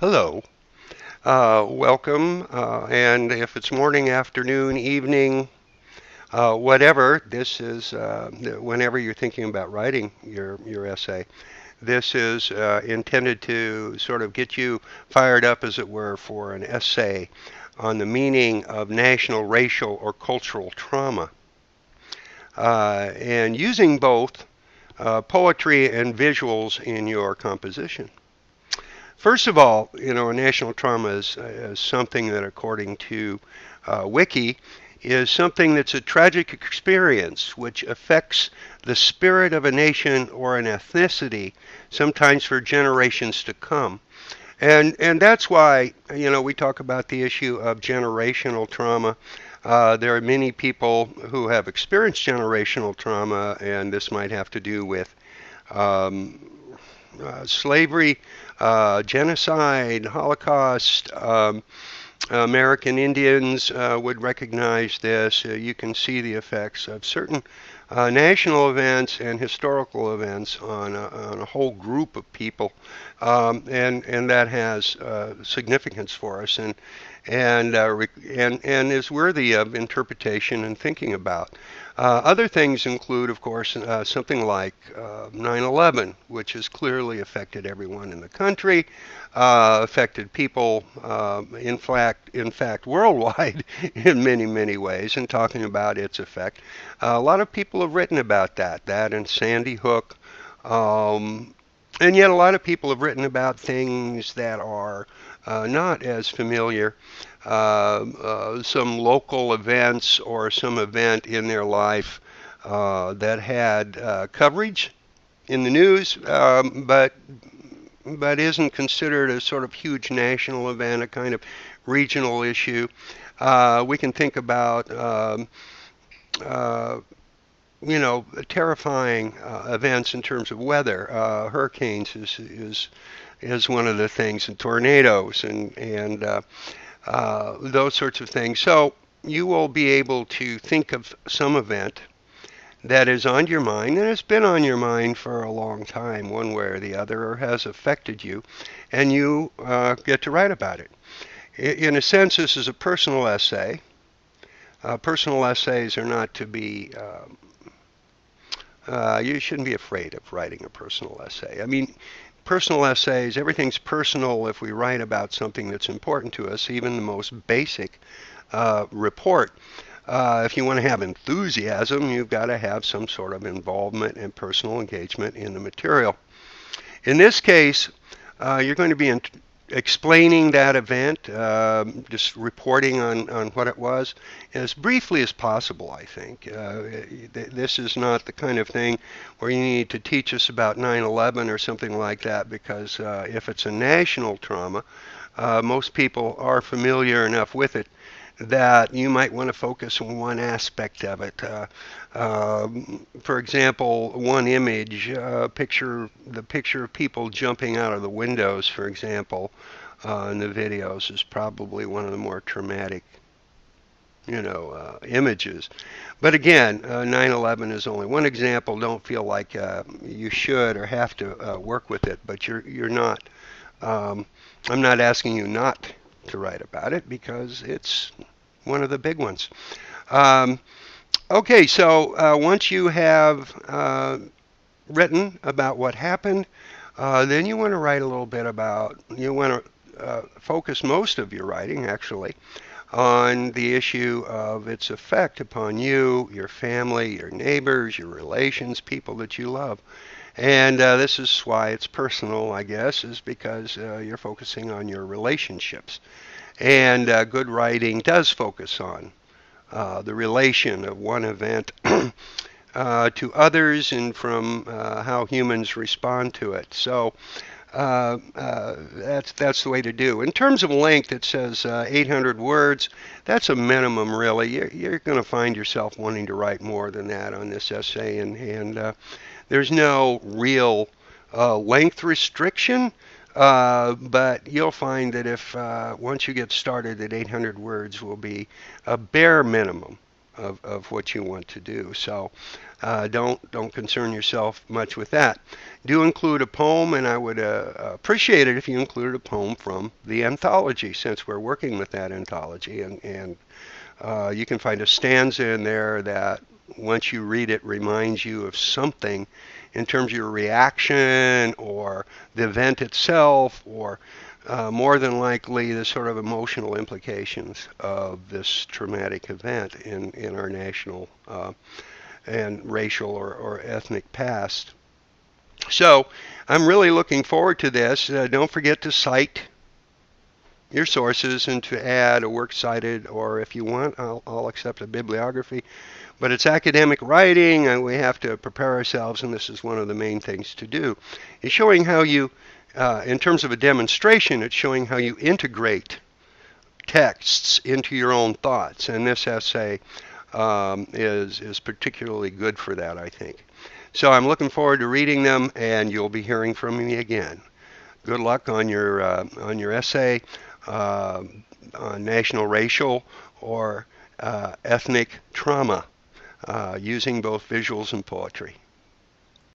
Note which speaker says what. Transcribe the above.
Speaker 1: Hello, welcome, and if it's morning, afternoon, evening, whatever, this is whenever you're thinking about writing your essay. This is intended to sort of get you fired up, as it were, for an essay on the meaning of national, racial, or cultural trauma, and using both poetry and visuals in your composition. First of all, a national trauma is something that, according to Wiki, is something that's a tragic experience which affects the spirit of a nation or an ethnicity, sometimes for generations to come. And that's why, we talk about the issue of generational trauma. There are many people who have experienced generational trauma, and this might have to do with um, slavery, genocide, Holocaust. American Indians would recognize this. You can see the effects of certain national events and historical events on a whole group of people, and that has significance for us and is worthy of interpretation and thinking about. Other things include, of course, something like 9/11, which has clearly affected everyone in the country, affected people, in fact, worldwide in many, many ways, and talking about its effect. A lot of people have written about that and Sandy Hook, and yet a lot of people have written about things that are not as familiar, some local events or some event in their life that had coverage in the news, but isn't considered a sort of huge national event, a kind of regional issue. We can think about uh, terrifying events in terms of weather. Hurricanes is one of the things, and tornadoes and those sorts of things. So you will be able to think of some event that is on your mind and has been on your mind for a long time, one way or the other, or has affected you, and you get to write about it. In a sense, this is a personal essay. Personal essays are not to be you shouldn't be afraid of writing a personal essay. I mean, personal essays, everything's personal if we write about something that's important to us, even the most basic report. If you want to have enthusiasm, you've got to have some sort of involvement and personal engagement in the material. In this case, you're going to be explaining that event, just reporting on what it was, as briefly as possible, I think. This is not the kind of thing where you need to teach us about 9/11 or something like that, because if it's a national trauma, most people are familiar enough with it that you might want to focus on one aspect of it. For example, one image, the picture of people jumping out of the windows, for example, in the videos is probably one of the more traumatic, images. But again, 9/11 is only one example. Don't feel like you should or have to work with it, but you're not. I'm not asking you not to write about it because it's one of the big ones. Um, okay, so once you have written about what happened, then you want to write a little bit about, you want to focus most of your writing, actually, on the issue of its effect upon you, your family, your neighbors, your relations, people that you love. And this is why it's personal, I guess, is because you're focusing on your relationships. And good writing does focus on the relation of one event to others and from how humans respond to it. So that's the way to do. In terms of length, it says 800 words. That's a minimum, really. You're going to find yourself wanting to write more than that on this essay, and there's no real length restriction. But you'll find that if once you get started, that 800 words will be a bare minimum of what you want to do. So don't concern yourself much with that. Do include a poem, and I would appreciate it if you included a poem from the anthology, since we're working with that anthology, and you can find a stanza in there that once you read it reminds you of something in terms of your reaction or the event itself, or more than likely the sort of emotional implications of this traumatic event in our national and racial or ethnic past. So I'm really looking forward to this. Don't forget to cite your sources and to add a works cited, or if you want, I'll accept a bibliography. But it's academic writing, and we have to prepare ourselves, and this is one of the main things to do. It's showing how you, in terms of a demonstration, it's showing how you integrate texts into your own thoughts, and this essay is particularly good for that, I think. So I'm looking forward to reading them, and you'll be hearing from me again. Good luck on your essay on national, racial, or ethnic trauma using both visuals and poetry.